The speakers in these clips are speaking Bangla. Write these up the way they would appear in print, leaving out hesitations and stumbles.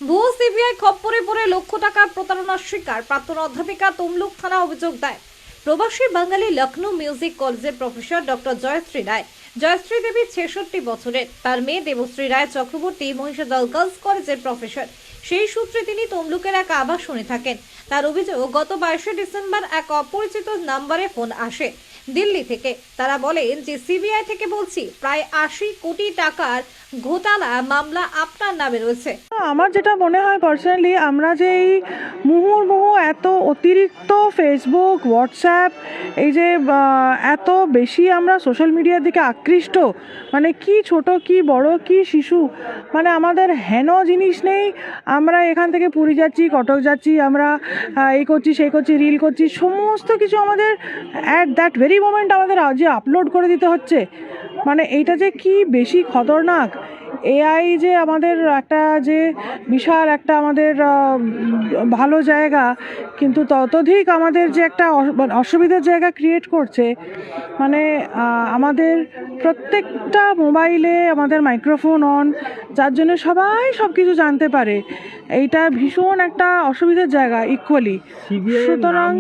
ভুয়ো সিবিআই খপ্পরে পড়ে লক্ষ টাকার প্রতারণার শিকার প্রাক্তন অধ্যাপিকা তমলুক থানা অভিযোগ দেয়। প্রবাসী বাঙালি লখনৌ মিউজিক কলেজের প্রফেসর ডক্টর জয়শ্রী রায়। জয়শ্রী দেবী 66 বছরের, তার মেয়ে দেবশ্রী রায় চক্রবর্তী মহিষাদল গার্লস কলেজের প্রফেসর। সেই সূত্রে তিনি তমলুকের এক আবাসনে থাকেন। তার অভিযোগ, গত 22শে ডিসেম্বর এক অপরিচিত নম্বরে ফোন আসে দিল্লি থেকে। তারা বলেন যে সিবিআই থেকে বলছি প্রায় 80 কোটি টাকার ঘোটালা মামলা আপনার নামে রয়েছে। আমার যেটা মনে হয় পার্সোনালি, আমরা যে এই মুহুর্মুহু এত অতিরিক্ত ফেসবুক, হোয়াটসঅ্যাপ, এই যে এত বেশি আমরা সোশ্যাল মিডিয়ার দিকে আকৃষ্ট, মানে কি ছোট কি বড় কি শিশু, মানে আমাদের হেন জিনিস নেই। আমরা এখান থেকে পুরী যাচ্ছি, কটক যাচ্ছি, আমরা এই করছি সেই করছি, রিল করছি, সমস্ত কিছু আমাদের অ্যাট দ্যাট ভেরি মোমেন্ট আমাদের যে আপলোড করে দিতে হচ্ছে। মানে এইটা যে কি বেশি খতরনাক। এআই যে আমাদের একটা যে বিশাল একটা আমাদের ভালো জায়গা, কিন্তু ততোধিক আমাদের যে একটা অসুবিধার জায়গা ক্রিয়েট করছে। মানে আমাদের প্রত্যেকটা মোবাইলে আমাদের মাইক্রোফোন অন, যার জন্য সবাই সব কিছু জানতে পারে। এইটা ভীষণ একটা অসুবিধার জায়গা ইকুয়ালি। সুতরাং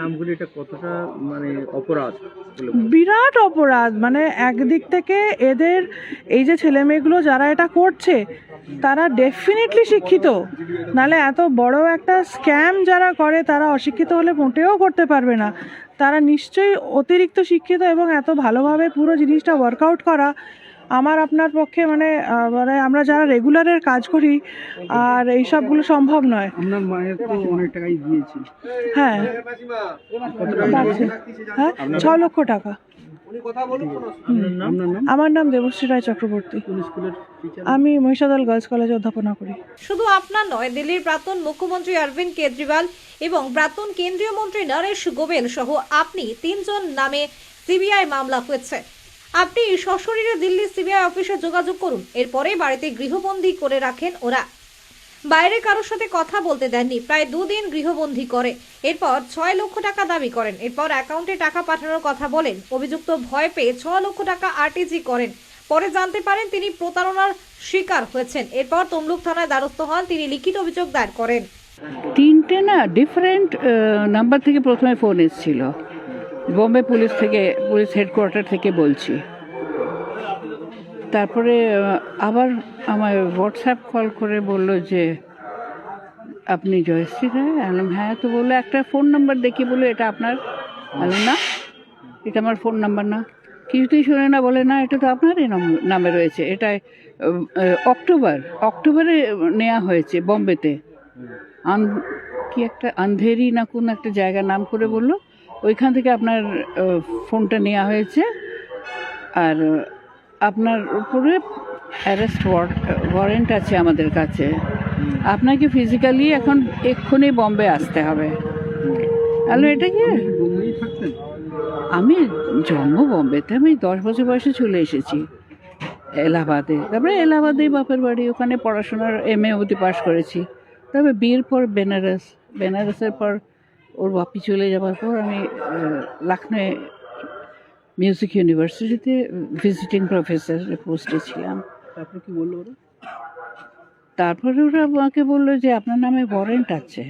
নাম করে এটা কতটা মানে অপরাধ বলে বিরাট অপরাধ। মানে একদিক থেকে এদের এই যে ছেলে মেয়েগুলো যারা এটা করছে তারা ডেফিনেটলি শিক্ষিত, নালে এত বড় একটা স্ক্যাম যারা করে তারা অশিক্ষিত হলে মোটেও করতে পারবে না। তারা নিশ্চয়ই অতিরিক্ত শিক্ষিত, এবং এত ভালোভাবে পুরো জিনিসটা ওয়ার্কআউট করা আমার আপনার পক্ষে মানে আমরা যারা রেগুলারের কাজ করি আর এই সবগুলো সম্ভব নয়। আপনার মায়ের তো অনেক টাকাই দিয়েছি। হ্যাঁ, হ্যাঁ, 6 লক্ষ টাকা। আপনার নাম? আমার নাম দেবশ্রী রায় চক্রবর্তী। কোন স্কুলের টিচার? আমি মহিষাদল গার্লস কলেজে অধ্যাপনা করি। শুধু আপনার নয়, দিল্লির প্রাক্তন মুখ্যমন্ত্রী অরবিন্দ কেজরিওয়াল এবং প্রাক্তন কেন্দ্রীয় মন্ত্রী নরেশ গোবেল সহ আপনি 3 জন নামে সিবিআই মামলা হয়েছে। আপনি সশরীরে দিল্লি সিবিআই অফিসে যোগাযোগ করুন। এরপরে বাড়িতে গৃহবন্দী করে রাখেন ওরা, বাইরে কারোর সাথে কথা বলতে দেননি। প্রায় 2 দিন গৃহবন্দী করে, এরপর 6 লক্ষ টাকা দাবি করেন। এরপর অ্যাকাউন্টে টাকা পাঠানোর কথা বলেন। অভিযুক্ত ভয় পেয়ে 6 লক্ষ টাকা আরটিজি করেন। পরে জানতে পারেন তিনি প্রতারণার শিকার হয়েছেন। এরপর তমলুক থানায় দ্বারস্থ হন। তিনি লিখিত অভিযোগ দায়ের করেন। 3টে না ডিফারেন্ট নাম্বার থেকে প্রথমে ফোন এসেছিল, বম্বে পুলিশ থেকে, পুলিশ হেডকোয়ার্টার থেকে বলছি। তারপরে আবার আমায় হোয়াটসঅ্যাপ কল করে বলল যে আপনি জয়শ্রী রায়। আলম হ্যাঁ। তো বললো একটা ফোন নাম্বার দেখিয়ে বললো এটা আপনার। আলম না, এটা আমার ফোন নাম্বার না। কিছুতেই শুনে না, বলে না এটা তো আপনারই নামে রয়েছে। এটা অক্টোবরে নেওয়া হয়েছে বম্বেতে, কি একটা আন্ধেরি না কোন একটা জায়গার নাম করে বললো, ওইখান থেকে আপনার ফোনটা নেওয়া হয়েছে। আর আপনার উপরে অ্যারেস্ট ওয়ারেন্ট আছে আমাদের কাছে। আপনাকে ফিজিক্যালি এখন এক্ষুনি বম্বে আসতে হবে। হ্যালো, এটা কি? বোম্বেই থাকতেন? আমি জন্ম বম্বেতে, আমি 10 বছর বয়সে চলে এসেছি এলাহাবাদে। তারপরে এলাহাবাদেই বাপের বাড়ি, ওখানে পড়াশোনার MA অবধি পাশ করেছি। তারপরে বিয়ের পর বেনারসের পর ওর বাপি চলে যাওয়ার পর আমি লখনৌ মিউজিক ইউনিভার্সিটিতে ভিজিটিং প্রফেসরের পোস্টে ছিলাম। তারপর কি বললো ওরা? তারপরে ওরা আমাকে বললো যে আপনার নামে ওয়ারেন্ট আছে,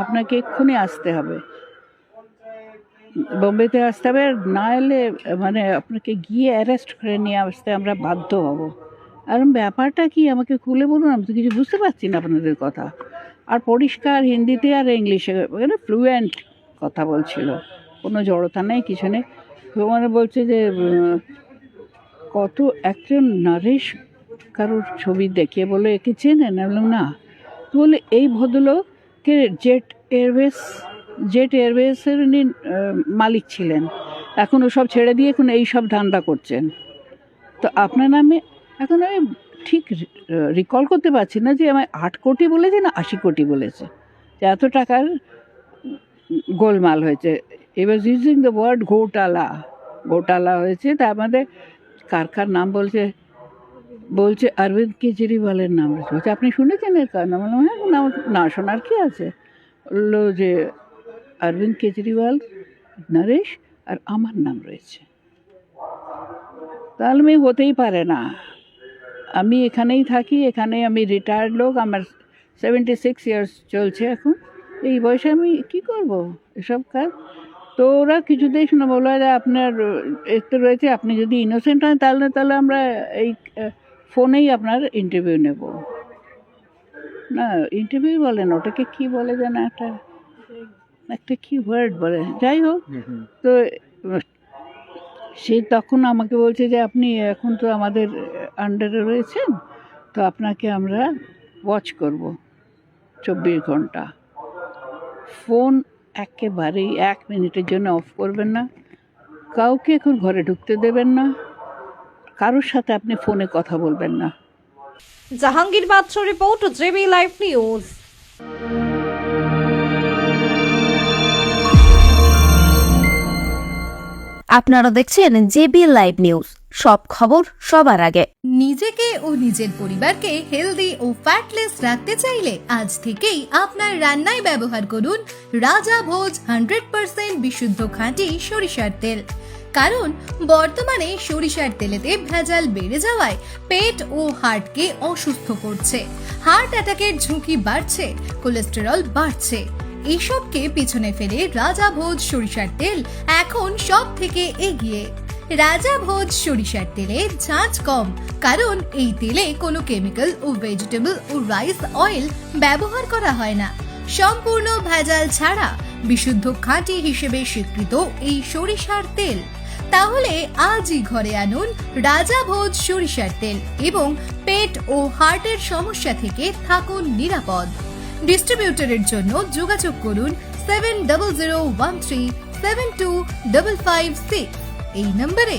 আপনাকে এক্ষুনি আসতে হবে, বোম্বেতে আসতে হবে। আর না এলে মানে আপনাকে গিয়ে অ্যারেস্ট করে নিয়ে আসতে আমরা বাধ্য হব। আর ব্যাপারটা কি আমাকে খুলে বলুন, আমি তো কিছু বুঝতে পারছি না আপনাদের কথা। আর পরিষ্কার হিন্দিতে আর ইংলিশে মানে ফ্লুয়েন্ট কথা বলছিল, কোনো জড়তা নেই, কিছু নেই। মানে বলছে যে কত একজন নরেশ কারোর ছবি দেখিয়ে বলে একে চেনেন? বললাম না। তো বলে এই ভদ্রলোকে জেট এয়ারওয়েজের উনি মালিক ছিলেন, এখন ওসব ছেড়ে দিয়ে এখন এই সব ধান্দা করছেন। তো আপনার নামে এখন আমি ঠিক রিকল করতে পারছি না যে আমায় 8 কোটি বলেছে না 80 কোটি বলেছে, যে এত টাকার গোলমাল হয়েছে। এবার ইউজিং দ্য ওয়ার্ড ঘোটালা হয়েছে। তার মধ্যে কার নাম বলছে অরবিন্দ কেজরিওয়ালের নাম বলছে। আপনি শুনেছেন এর কার নাম? বললাম হ্যাঁ, না শোনার কি আছে। বললো যে অরবিন্দ কেজরিওয়াল, নরেশ আর আমার নাম রয়েছে। তাহলে হতেই পারে না। আমি এখানেই থাকি, এখানেই আমি রিটায়ার্ড লোক, আমার 76 ইয়ার্স চলছে এখন। এই বয়সে আমি কি করব এসব কাজ? তো ওরা কিছুতেই শুনে বললো যে আপনার এতে রয়েছে, আপনি যদি ইনোসেন্ট হয় তাহলে আমরা এই ফোনেই আপনার ইন্টারভিউ নেব। না ইন্টারভিউ বলে না, ওটাকে কি বলে যেন একটা কি ওয়ার্ড বলে, যাই হোক। তো সে তখন আমাকে বলছে যে আপনি এখন তো আমাদের আন্ডারে রয়েছেন, তো আপনাকে আমরা ওয়াচ করব 24 ঘন্টা। ফোন একেবারেই 1 মিনিটের জন্য অফ করবেন না, কাউকে এখন ঘরে ঢুকতে দেবেন না, কারোর সাথে আপনি ফোনে কথা বলবেন না। জাহাঙ্গীর বাদশা রিপোর্ট, জেবি লাইভ নিউজ। আপনারা দেখছেন জেবি লাইভ নিউজ, সব খবর সবার আগে। নিজেকে ও নিজের পরিবারকে হেলদি ও ফ্যাটলেস রাখতে চাইলে আজ থেকেই আপনার রান্নায় ব্যবহার করুন রাজা ভোজ 100% বিশুদ্ধ খাঁটি সরিষার তেল। কারণ বর্তমানে সরিষার তেলেতে ভেজাল বেড়ে যাওয়ায় পেট ও হার্টকে অসুস্থ করছে, হার্ট অ্যাটাকের ঝুঁকি বাড়ছে, কোলেস্টেরল বাড়ছে। এসবকে পিছনে ফেলে রাজা ভোজ সরিষার তেল এখন সব থেকে এগিয়ে। রাজা ভোজ সরিষার তেলে ঝাঁঝ কম, কারণ এই তেলে কোনো কেমিক্যাল ও ভেজিটেবল ও রাইস অয়েল ব্যবহার করা হয় না। সম্পূর্ণ ভেজাল ছাড়া বিশুদ্ধ খাঁটি হিসেবে স্বীকৃত এই সরিষার তেল। তাহলে আজই ঘরে আনুন রাজা ভোজ সরিষার তেল এবং পেট ও হার্টের সমস্যা থেকে থাকুন নিরাপদ। ডিস্ট্রিবিউটরের জন্য যোগাযোগ করুন 7013725556 এই নম্বরে।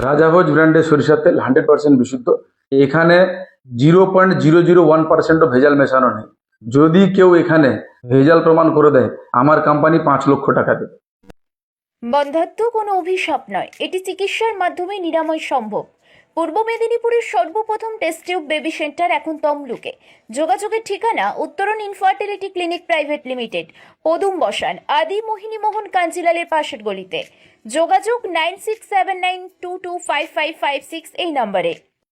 রাজাভোজ ব্র্যান্ডের সরিষার তেল 100% বিশুদ্ধ। এখানে 0.001% ভেজাল মেশানো নেই। যদি কেউ এখানে ভেজাল প্রমাণ করে দেয়, আমার কোম্পানি 5 লক্ষ টাকা দেবে। বন্ধ্যাত্ব কোনো অভিশাপ নয়, এটি চিকিৎসার মাধ্যমে নিরাময় সম্ভব। পূর্ব মেদিনীপুরের সর্বপ্রথম টেস্ট টিউব বেবি সেন্টার এখন তমলুকে। যোগাযোগের ঠিকানা উত্তরণ ইনফার্টিলিটি ক্লিনিক প্রাইভেট লিমিটেড, পদুম বসান, আদি মোহিনী মোহন কাঞ্জিলালের পাশের গলিতে। যোগাযোগ 9679225556 এই নম্বরে।